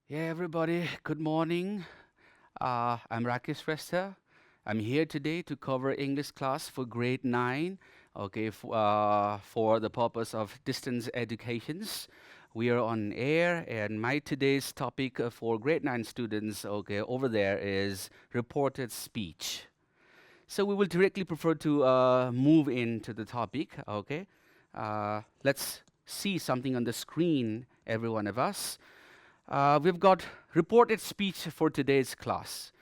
Yeah, everybody, good morning. I'm Rakesh Resta. I'm here today to cover English class for grade 9, okay, for the purpose of distance educations. We are on air, and my today's topic for grade 9 students, okay, over there is reported speech. So we will directly prefer to move into the topic, okay? Let's see something on the screen, every one of us. We've got reported speech for today's class.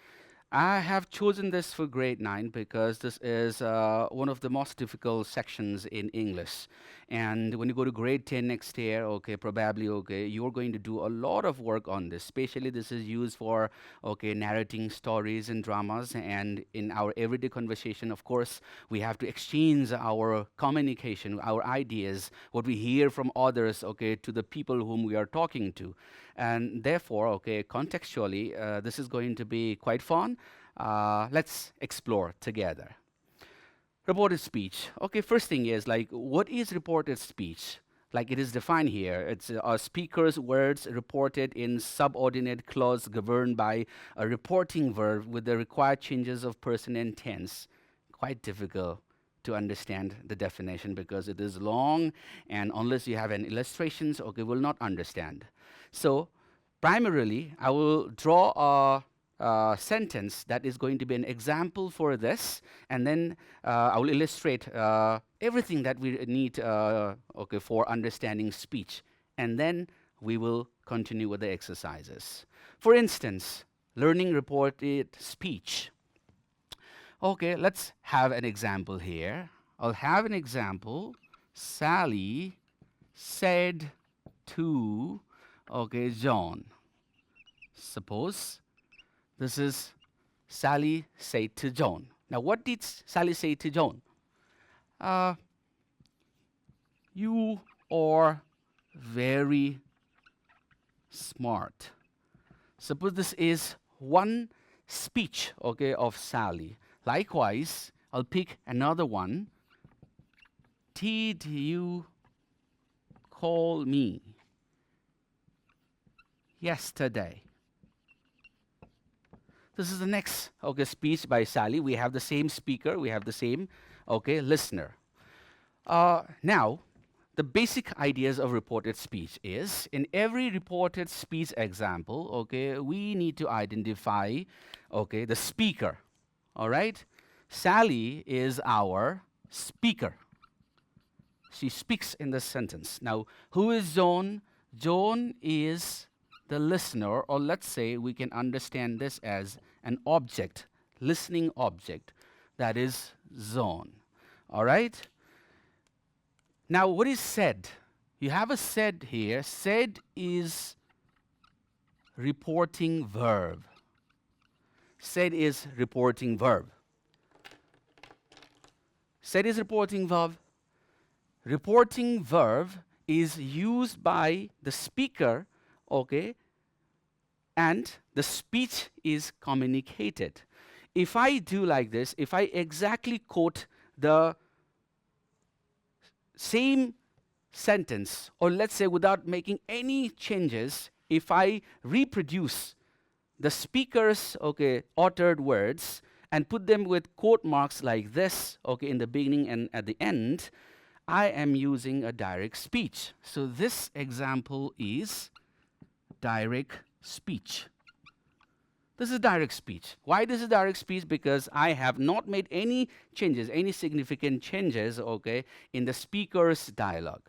I have chosen this for grade 9 because this is one of the most difficult sections in English. And when you go to grade 10 next year, okay, probably, okay, you're going to do a lot of work on this. Especially this is used for, okay, narrating stories and dramas. And in our everyday conversation, of course, we have to exchange our communication, our ideas, what we hear from others, okay, to the people whom we are talking to. And therefore, okay, contextually, this is going to be quite fun. Let's explore together. Reported speech. Okay, first thing is like, what is reported speech? Like it is defined here. It's a speaker's words reported in subordinate clause governed by a reporting verb with the required changes of person and tense. Quite difficult to understand the definition because it is long, and unless you have an illustrations, okay, will not understand. So primarily, I will draw a sentence that is going to be an example for this, and then I will illustrate everything that we need okay, for understanding speech, and then we will continue with the exercises. For instance, learning reported speech. Okay, let's have an example here. I'll have an example. Sally said to, okay, John. Suppose this is Sally said to John. Now, what did Sally say to John? Uh, you are very smart. Suppose this is one speech, okay, of Sally. Likewise, I'll pick another one. Did you call me yesterday? This is the next, okay, speech by Sally. We have the same speaker, we have the same, okay, listener. Now, the basic ideas of reported speech is, in every reported speech example, okay, we need to identify, okay, the speaker, all right? Sally is our speaker. She speaks in this sentence. Now, who is John? John is the listener, or let's say we can understand this as an object, listening object, that is John. All right? Now, what is said? You have a said here. Said is reporting verb. Said is reporting verb. Said is reporting verb. Reporting verb is used by the speaker, okay, and the speech is communicated. If I do like this, if I exactly quote the same sentence, or let's say without making any changes, if I reproduce the speaker's, okay, uttered words and put them with quote marks like this, okay, in the beginning and at the end, I am using a direct speech. So this example is direct speech. This is direct speech. Why this is direct speech? Because I have not made any changes, any significant changes, okay, in the speaker's dialogue.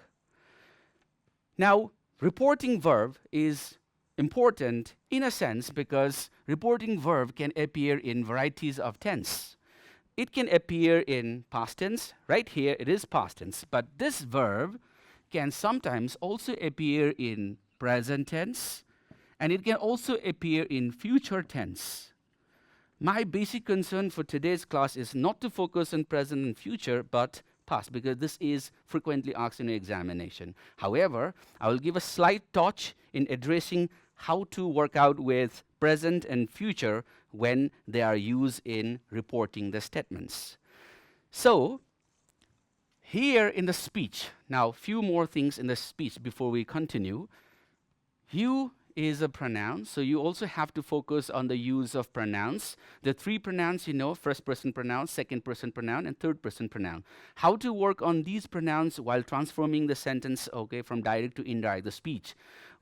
Now, reporting verb is important in a sense because reporting verb can appear in varieties of tense. It can appear in past tense. Right here, it is past tense. But this verb can sometimes also appear in present tense, and it can also appear in future tense. My basic concern for today's class is not to focus on present and future, but past, because this is frequently asked in an examination. However, I will give a slight touch in addressing how to work out with present and future when they are used in reporting the statements. So, here in the speech, now few more things in the speech before we continue. You is a pronoun, so you also have to focus on the use of pronouns. The three pronouns you know, first person pronoun, second person pronoun, and third person pronoun. How to work on these pronouns while transforming the sentence, okay, from direct to indirect, the speech.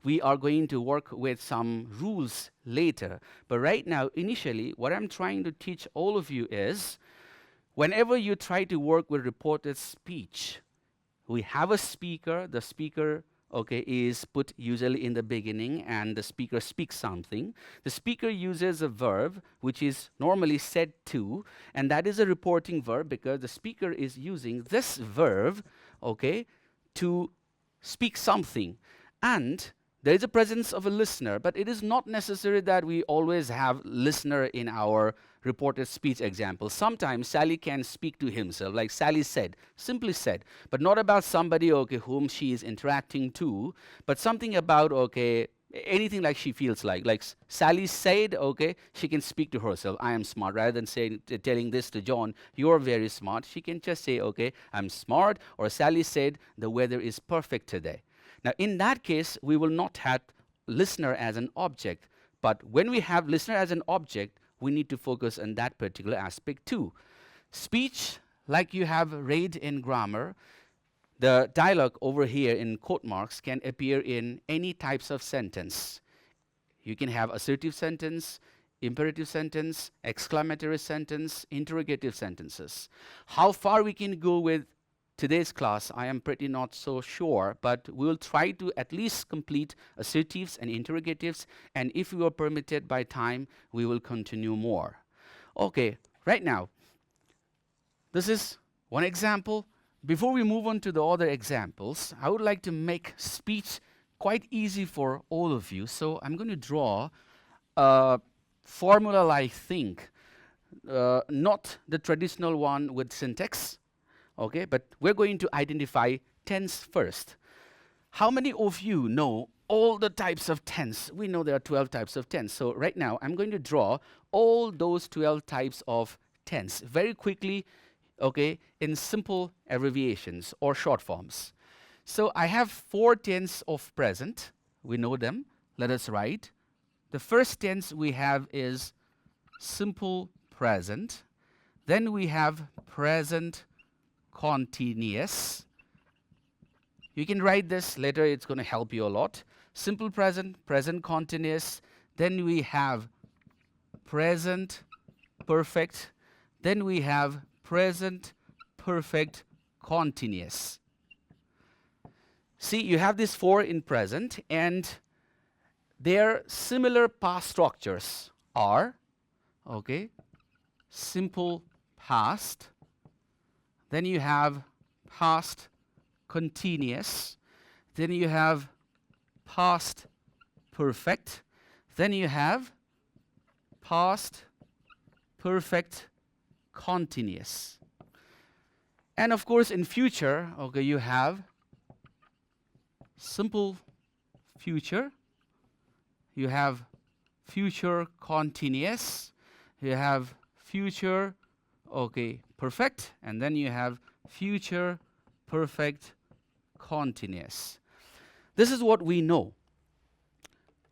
We are going to work with some rules later. But right now, initially, what I'm trying to teach all of you is, whenever you try to work with reported speech, we have a speaker, the speaker, okay, is put usually in the beginning, and the speaker speaks something. The speaker uses a verb which is normally said to, and that is a reporting verb because the speaker is using this verb, okay, to speak something. And there is a presence of a listener, but it is not necessary that we always have listener in our reported speech example. Sometimes Sally can speak to himself, like Sally said, simply said, but not about somebody, okay, whom she is interacting to, but something about, okay, anything like she feels like. Like Sally said, okay, she can speak to herself, I am smart, rather than saying, telling this to John, you're very smart. She can just say, okay, I'm smart, or Sally said, the weather is perfect today. Now, in that case, we will not have listener as an object. But when we have listener as an object, we need to focus on that particular aspect too. Speech, like you have read in grammar, the dialogue over here in quote marks can appear in any types of sentence. You can have assertive sentence, imperative sentence, exclamatory sentence, interrogative sentences. How far we can go with today's class, I am pretty not so sure, but we'll try to at least complete assertives and interrogatives, and if we are permitted by time, we will continue more. Okay, right now, this is one example. Before we move on to the other examples, I would like to make speech quite easy for all of you. So I'm going to draw a formula-like thing, not the traditional one with syntax, okay, but we're going to identify tense first. How many of you know all the types of tense? We know there are 12 types of tense. So right now, I'm going to draw all those 12 types of tense very quickly, okay, in simple abbreviations or short forms. So I have 4 tense of present. We know them. Let us write. The first tense we have is simple present. Then we have present continuous. You can write this later, it's going to help you a lot. Simple present, present continuous. Then we have present perfect. Then we have present perfect continuous. See, you have these 4 in present, and their similar past structures are, okay, simple past. Then you have past continuous. Then you have past perfect. Then you have past perfect continuous. And of course, in future, okay, you have simple future. You have future continuous. You have future, okay, perfect, and then you have future perfect continuous. This is what we know.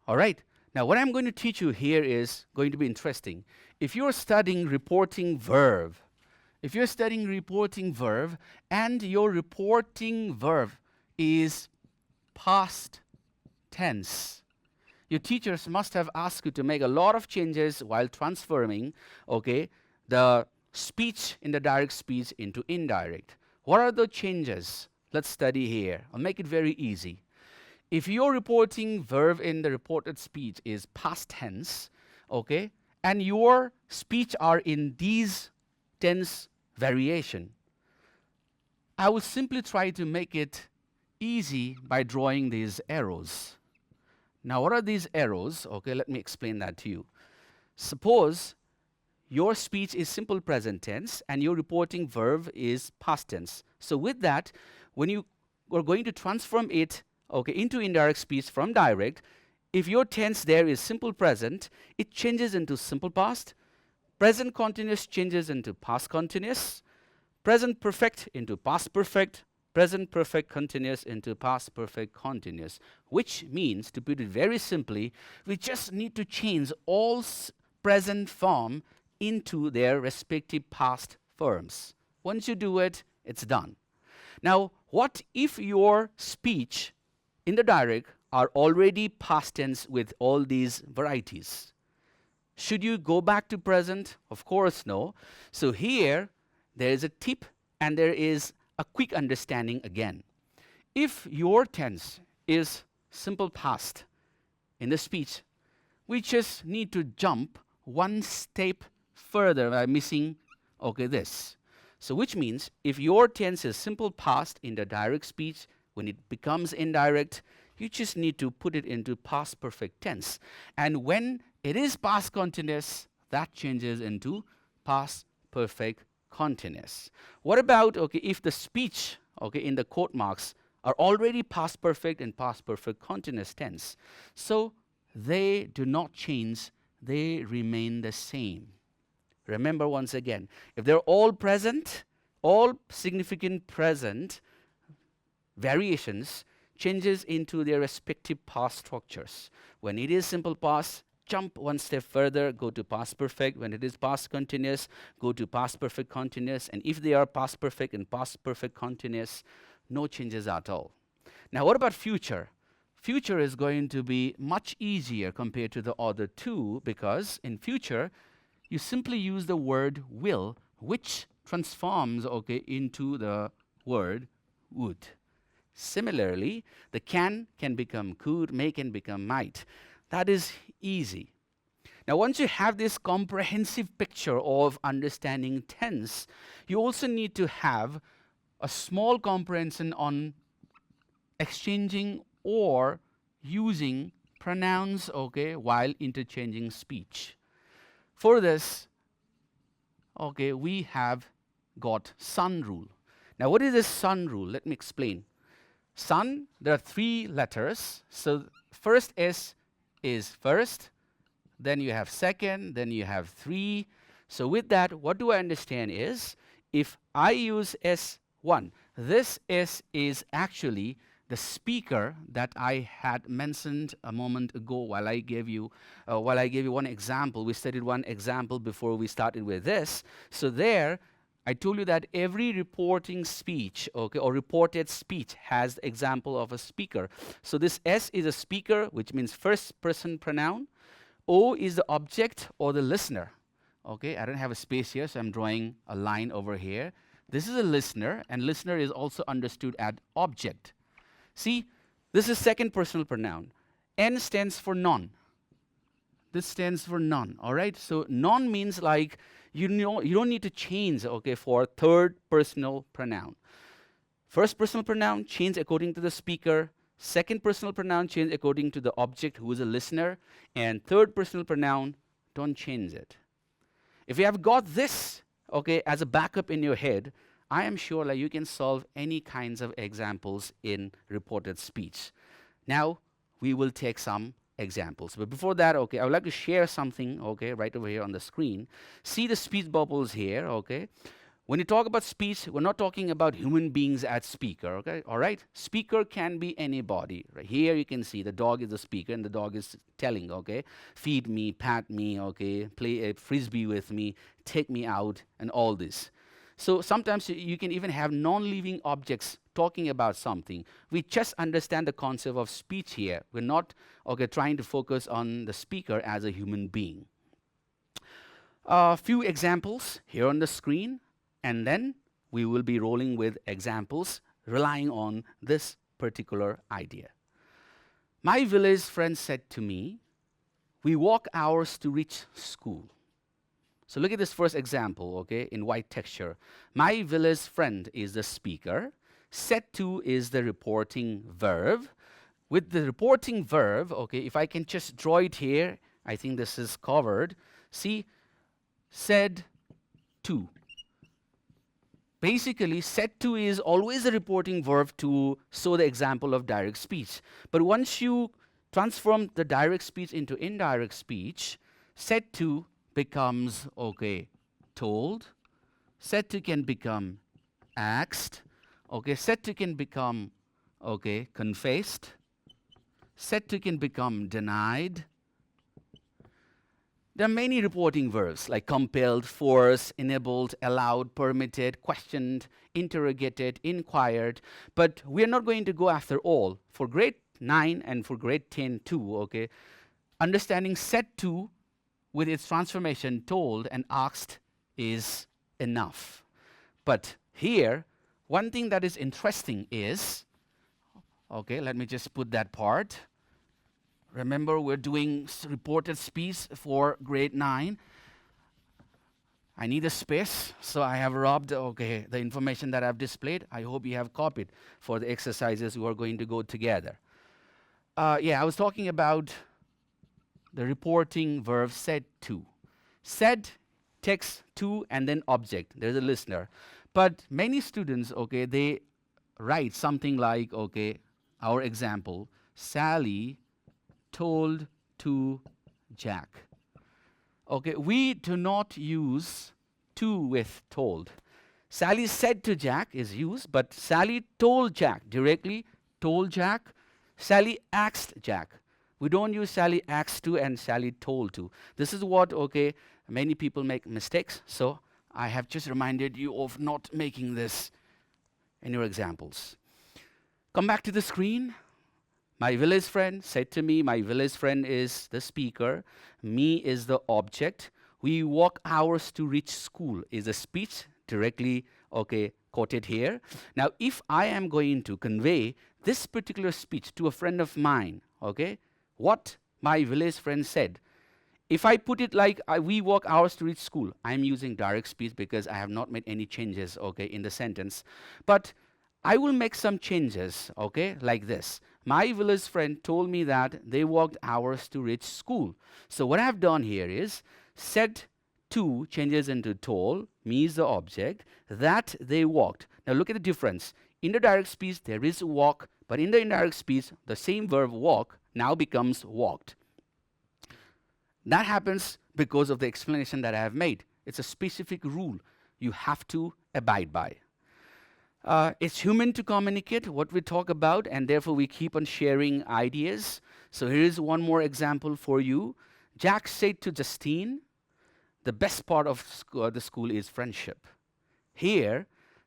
All right. Now, what I'm going to teach you here is going to be interesting. If you're studying reporting verb, and your reporting verb is past tense, your teachers must have asked you to make a lot of changes while transforming, okay, the speech in the direct speech into indirect. What are the changes? Let's study here. I'll make it very easy. If your reporting verb in the reported speech is past tense, okay, and your speech are in these tense variation, I will simply try to make it easy by drawing these arrows. Now, what are these arrows? Okay, let me explain that to you. Suppose your speech is simple present tense and your reporting verb is past tense. So with that, when you are going to transform it, okay, into indirect speech from direct, if your tense there is simple present, it changes into simple past. Present continuous changes into past continuous. Present perfect into past perfect. present perfect continuous into past perfect continuous, which means, to put it very simply, we just need to change all present form into their respective past forms. Once you do it, it's done. Now, what if your speech in the direct are already past tense with all these varieties? Should you go back to present? Of course, no. So here, there is a tip and there is a quick understanding again. If your tense is simple past in the speech, we just need to jump one step further by missing, this. So which means if your tense is simple past in the direct speech, when it becomes indirect, you just need to put it into past perfect tense. And when it is past continuous, that changes into past perfect continuous. What about, if the speech, in the quote marks are already past perfect and past perfect continuous tense? So they do not change, they remain the same. Remember once again, if they're all present, all significant present variations changes into their respective past structures. When it is simple past, jump one step further, go to past perfect. When it is past continuous, go to past perfect continuous. And if they are past perfect and past perfect continuous, no changes at all. Now what about future? Future is going to be much easier compared to the other two, because in future, you simply use the word will, which transforms, into the word would. Similarly, the can become could, may can become might. That is easy. Now, once you have this comprehensive picture of understanding tense, you also need to have a small comprehension on exchanging or using pronouns, while interchanging speech. For this, we have got sun rule. Now, what is this sun rule? Let me explain. Sun, there are 3 letters. So first S is first, then you have second, then you have 3. So with that, what do I understand is, if I use S1, this S is actually the speaker that I had mentioned a moment ago while I gave you one example. We studied one example before we started with this. So there, I told you that every reporting speech, or reported speech, has the example of a speaker. So this S is a speaker, which means first person pronoun. O is the object or the listener. I don't have a space here, so I'm drawing a line over here. This is a listener, and listener is also understood as object. See, this is second personal pronoun. N stands for none. This stands for none, all right? So none means like, you don't need to change, for third personal pronoun. First personal pronoun, change according to the speaker. Second personal pronoun, change according to the object who is a listener. And third personal pronoun, don't change it. If you have got this, as a backup in your head, I am sure you can solve any kinds of examples in reported speech. Now, we will take some examples. But before that, I would like to share something, right over here on the screen. See the speech bubbles here, When you talk about speech, we're not talking about human beings as speaker, all right? Speaker can be anybody. Right here you can see the dog is the speaker and the dog is telling, feed me, pat me, play a frisbee with me, take me out, and all this. So sometimes you can even have non-living objects talking about something. We just understand the concept of speech here. We're not trying to focus on the speaker as a human being. A few examples here on the screen, and then we will be rolling with examples relying on this particular idea. My village friend said to me, we walk hours to reach school. So look at this first example, in white texture. My village friend is the speaker. Said to is the reporting verb. With the reporting verb, if I can just draw it here, I think this is covered. See, said to. Basically, said to is always a reporting verb to show the example of direct speech. But once you transform the direct speech into indirect speech, said to becomes, told. Said to can become asked, okay, said to can become, okay, confessed, said to can become denied. There are many reporting verbs like compelled, forced, enabled, allowed, permitted, questioned, interrogated, inquired, but we are not going to go after all. For grade 9 and for grade 10 too, okay, understanding said to with its transformation told and asked is enough. But here, one thing that is interesting is, okay, let me just put that part. Remember, we're doing reported speech for grade 9. I need a space, so I have robbed, okay, the information that I've displayed. I hope you have copied for the exercises we are going to go together. Yeah, I was talking about the reporting verb said to. Said takes to and then object. There's a listener. But many students, okay, they write something like, okay, our example, Sally told to Jack. Okay, we do not use to with told. Sally said to Jack is used, but Sally told Jack directly, told Jack. Sally asked Jack. We don't use Sally asked to and Sally told to. This is what, okay, many people make mistakes. So I have just reminded you of not making this in your examples. Come back to the screen. My village friend said to me, my village friend is the speaker, me is the object. We walk hours to reach school is a speech directly, okay, quoted here. Now, if I am going to convey this particular speech to a friend of mine, okay, what my village friend said, if I put it like we walk hours to reach school, I'm using direct speech because I have not made any changes, okay, in the sentence. But I will make some changes, okay, like this. My village friend told me that they walked hours to reach school. So what I've done here is said to changes into told, me is the object, that they walked. Now look at the difference. In the direct speech, there is walk, but in the indirect speech, the same verb walk now becomes walked. That happens because of the explanation that I have made. It's a specific rule you have to abide by. It's human to communicate what we talk about, and therefore we keep on sharing ideas. So here is one more example for you. Jack said to Justine, the best part of the school is friendship. Here,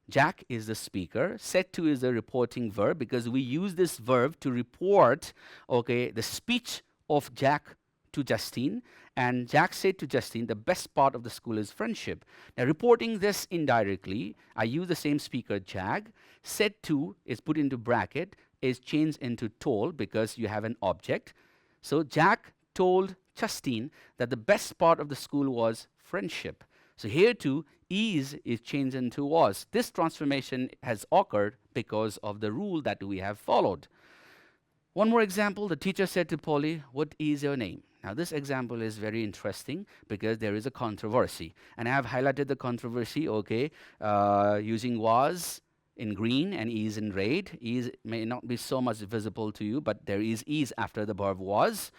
Jack is the speaker. Said to is the reporting verb because we use this verb to report, okay, the speech of Jack to Justine, and Jack said to Justine, the best part of the school is friendship. Now, reporting this indirectly, I use the same speaker, Jack. Said to is put into bracket, is changed into told because you have an object. So, Jack told Justine that the best part of the school was friendship. So, here too, is changed into was. This transformation has occurred because of the rule that we have followed. One more example, the teacher said to Polly, what is your name? Now this example is very interesting because there is a controversy. And I have highlighted the controversy, okay, using was in green and is in red. Is may not be so much visible to you, but there is after the verb was.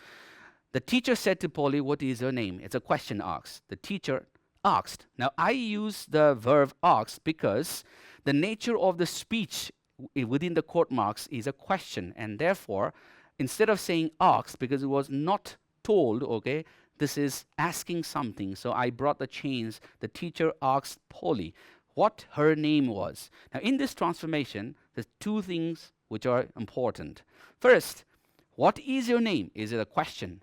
The teacher said to Polly, what is your name? It's a question asked. The teacher asked. Now I use the verb asked because the nature of the speech within the quote marks is a question, and therefore instead of saying asked because it was not told, okay, this is asking something. So I brought the change. The teacher asked Polly what her name was. Now in this transformation, there's two things which are important. First, what is your name? Is it a question?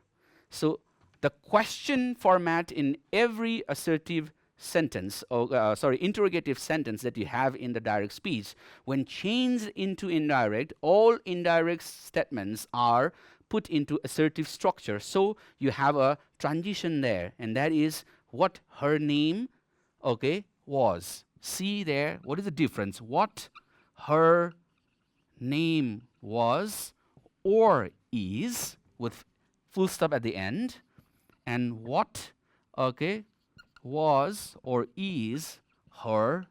So the question format in every assertive sentence, or interrogative sentence that you have in the direct speech, when changed into indirect, all indirect statements are put into assertive structure. So you have a transition there, and that is what her name, okay, was. See there, what is the difference? What her name was or is with full stop at the end, and what, okay, was or is her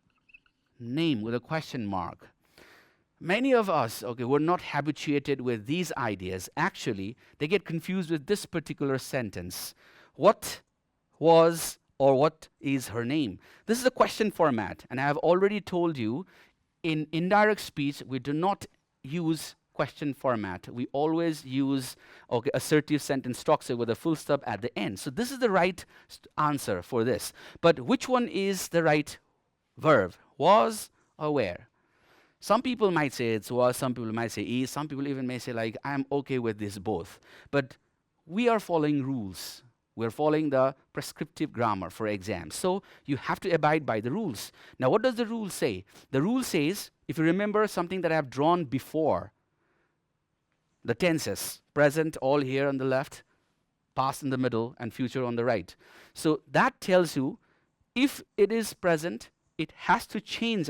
name with a question mark. Many of us, okay, were not habituated with these ideas. Actually, they get confused with this particular sentence. What was or what is her name? This is a question format, and I have already told you in indirect speech, we do not use question format. We always use assertive sentence structure with a full stop at the end. So this is the right answer for this. But which one is the right verb? Was or were? Some people might say it's was, some people might say is, some people even may say like, I'm okay with this both. But we are following rules. We're following the prescriptive grammar for exams. So you have to abide by the rules. Now what does the rule say? The rule says, if you remember something that I have drawn before, the tenses, present all here on the left, past in the middle, and future on the right. So that tells you, if it is present, it has to change,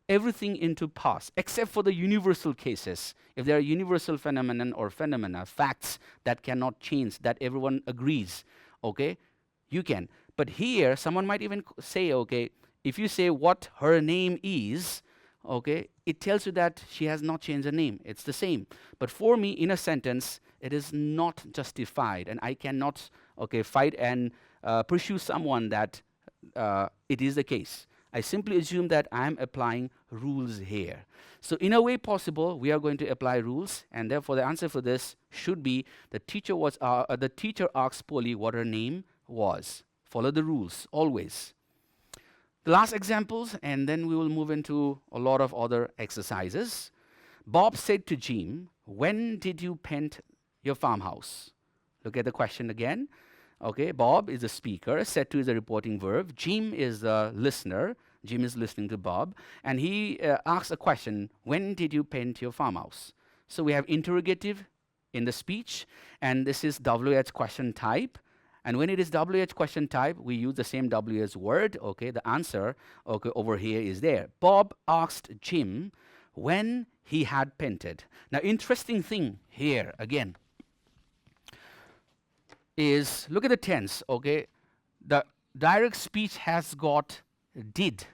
everything into past, except for the universal cases. If there are universal phenomenon or phenomena, facts that cannot change, that everyone agrees, you can. But here, someone might even say, if you say what her name is, it tells you that she has not changed her name. It's the same. But for me, in a sentence, it is not justified, and I cannot, fight and pursue someone that it is the case. I simply assume that I'm applying rules here. So in a way possible, we are going to apply rules, and therefore the answer for this should be the teacher asked Polly what her name was. Follow the rules, always. The last examples, and then we will move into a lot of other exercises. Bob said to Jim, when did you paint your farmhouse? Look at the question again. Bob is the speaker, said to is a reporting verb, Jim is the listener, Jim is listening to Bob, and he asks a question, when did you paint your farmhouse? So we have interrogative in the speech, and this is WH question type, and when it is WH question type, we use the same WH word, the answer, over here is there. Bob asked Jim when he had painted. Now interesting thing here, again, is look at the tense, The direct speech has got did,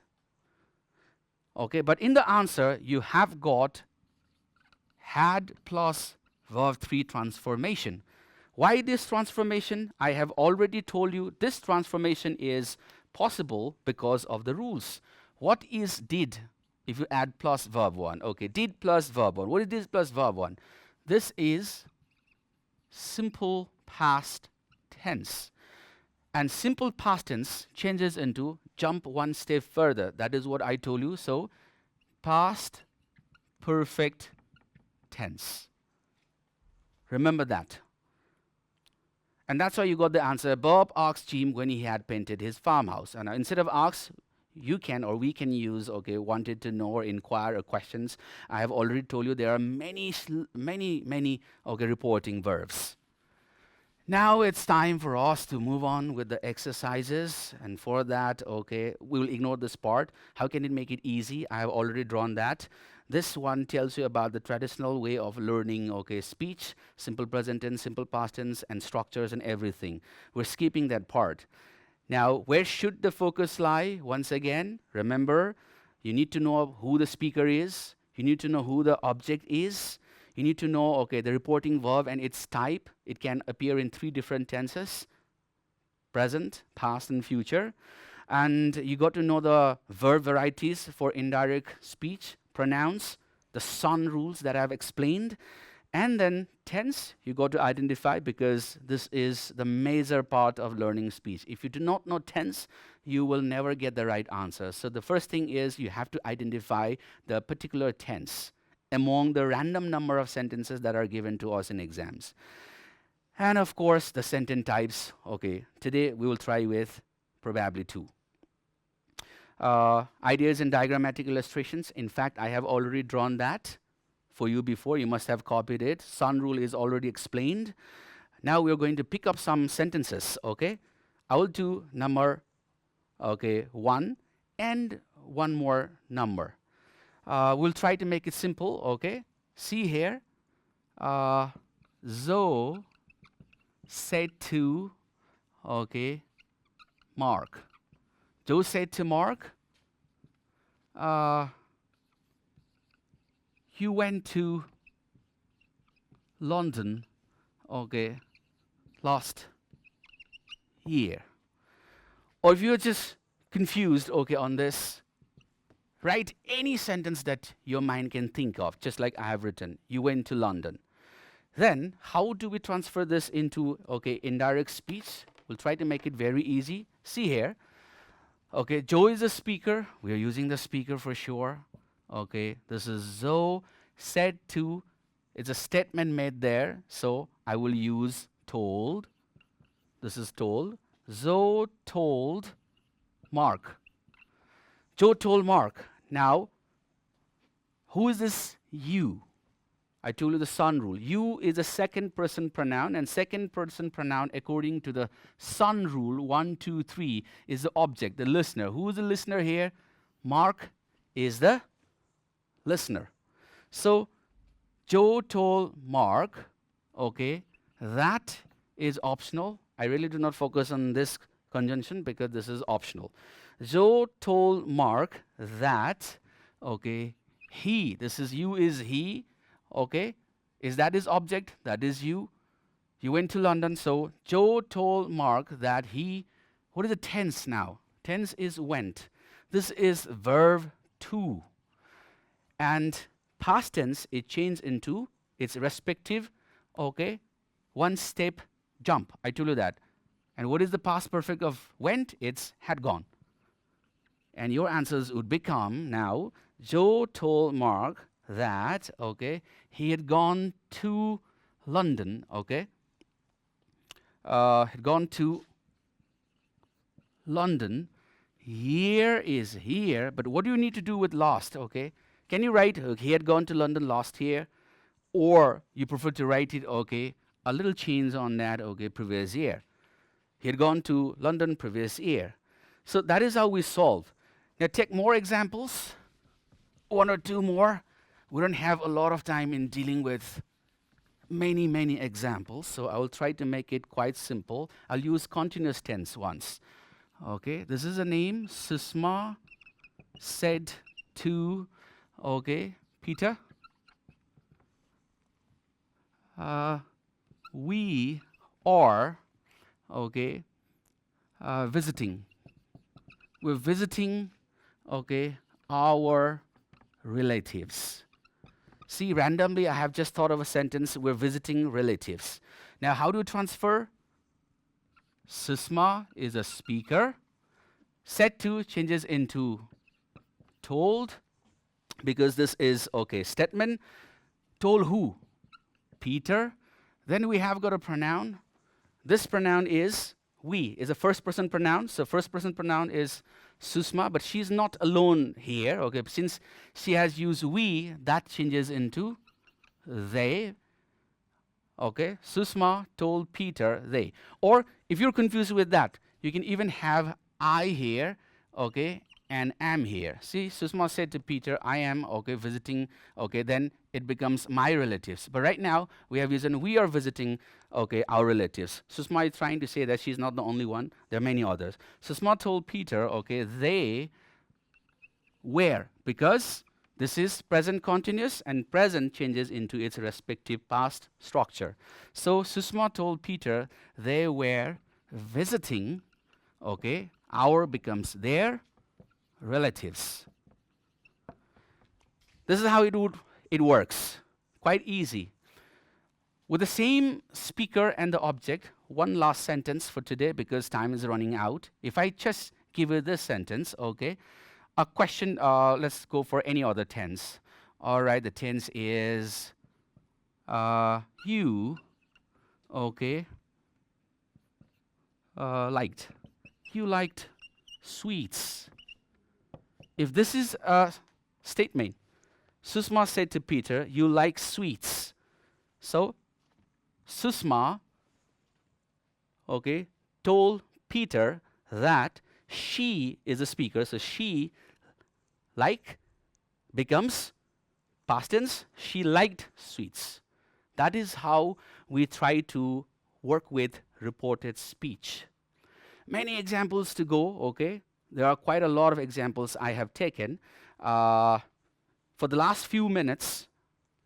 but in the answer you have got had plus verb 3 transformation. Why this transformation? I have already told you this transformation is possible because of the rules. What is did if you add plus verb 1? Did plus verb 1. What is this plus verb 1? This is simple past tense. And simple past tense changes into jump one step further. That is what I told you. So past perfect tense. Remember that. And that's why you got the answer. Bob asked Jim when he had painted his farmhouse. And instead of ask, you can or we can use wanted to know or inquire or questions. I have already told you there are many reporting verbs. Now it's time for us to move on with the exercises, and for that, we will ignore this part. How can it make it easy? I have already drawn that. This one tells you about the traditional way of learning, speech, simple present tense, simple past tense, and structures and everything. We're skipping that part. Now, where should the focus lie? Once again, remember, you need to know who the speaker is. You need to know who the object is. You need to know, the reporting verb and its type. It can appear in 3 different tenses, present, past, and future. And you got to know the verb varieties for indirect speech, pronouns, the son rules that I've explained. And then tense, you got to identify, because this is the major part of learning speech. If you do not know tense, you will never get the right answer. So the first thing is you have to identify the particular tense among the random number of sentences that are given to us in exams. And of course, the sentence types. Today we will try with probably 2. Ideas and diagrammatic illustrations. In fact, I have already drawn that for you before. You must have copied it. Sun rule is already explained. Now we are going to pick up some sentences. I will do number 1 and one more number. We'll try to make it simple, See here. Zoe said to, Mark. Joe said to Mark, you went to London, last year. Or if you're just confused, on this, Write any sentence that your mind can think of, just like I have written. You went to London. Then, how do we transfer this into, okay, indirect speech? We'll try to make it very easy. See here. Okay, Joe is a speaker. We are using the speaker for sure. Okay, this is Zoe said to. It's a statement made there. So I will use told. This is told. Zoe told Mark. Joe told Mark. Now, who is this you? I told you the son rule. You is a second person pronoun, and second person pronoun, according to the son rule, 1, 2, 3, is the object, the listener. Who is the listener here? Mark is the listener. So, Joe told Mark, okay, that is optional. I really do not focus on this conjunction because this is optional. Joe told Mark that, okay, he, this is you is he, okay, is that his object? That is you. You went to London, so Joe told Mark that he, what is the tense now? Tense is went. This is verb to. And past tense, it changed into its respective, okay, one step jump. I told you that. And what is the past perfect of went? It's had gone. And your answers would become now, Joe told Mark that, okay, he had gone to London, okay, had gone to London. Here is here, but what do you need to do with last, okay? Can you write, he had gone to London last year? Or you prefer to write it, okay, a little change on that, okay, previous year. He had gone to London previous year. So that is how we solve. Now take more examples, one or two more. We don't have a lot of time in dealing with many, many examples, so I will try to make it quite simple. I'll use continuous tense once. Okay, this is a name, Susma said to, okay, Peter, we are, okay, visiting. We're visiting, okay, our relatives. See, randomly, I have just thought of a sentence, we're visiting relatives. Now, how do you transfer? Susma is a speaker. Said to changes into told, because this is, okay, statement. Told who? Peter. Then we have got a pronoun. This pronoun is we, is a first person pronoun. So first person pronoun is Susma, but she's not alone here, okay? Since she has used we, that changes into they. Okay, Susma told Peter they. Or if you're confused with that, you can even have I here, okay, and am here. See, Susma said to Peter, I am, okay, visiting, okay, then it becomes my relatives. But right now, we have used we are visiting, okay, our relatives. Susma is trying to say that she's not the only one. There are many others. Susma told Peter, okay, they were, because this is present continuous, and present changes into its respective past structure. So Susma told Peter they were visiting, okay, our becomes their relatives. This is how it works. Quite easy. With the same speaker and the object, one last sentence for today because time is running out. If I just give you this sentence, okay, a question, let's go for any other tense. All right, the tense is you, okay, liked. You liked sweets. If this is a statement, Susma said to Peter, you like sweets. So, Susma, okay, told Peter that she is a speaker, so she like becomes past tense, she liked sweets. That is how we try to work with reported speech. Many examples to go, okay? There are quite a lot of examples I have taken. For the last few minutes,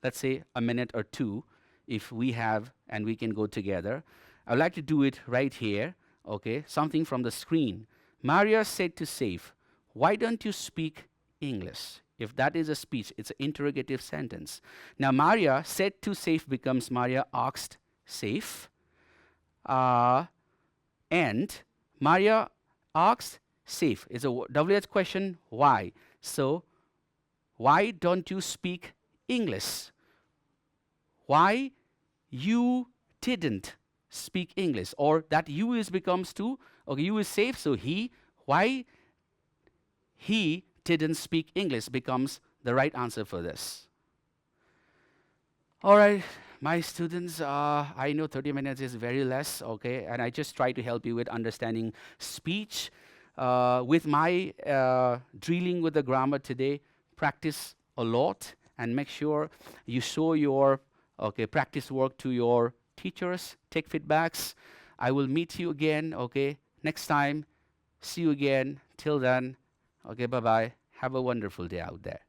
let's say a minute or two, if we have and we can go together, I would like to do it right here, okay? Something from the screen. Maria said to Saif, why don't you speak English. If that is a speech, it's an interrogative sentence. Now, Maria said to Safe becomes Maria asked Safe. And Maria asked Safe. It's a WH question, why? So, why don't you speak English? Why you didn't speak English? Or that you is becomes to, okay, you is Safe, so he, why he didn't speak English becomes the right answer for this. All right, my students, I know 30 minutes is very less, okay, and I just try to help you with understanding speech. With my drilling with the grammar today, practice a lot and make sure you show your practice work to your teachers, take feedbacks. I will meet you again, okay, next time. See you again. Till then, okay, bye-bye. Have a wonderful day out there.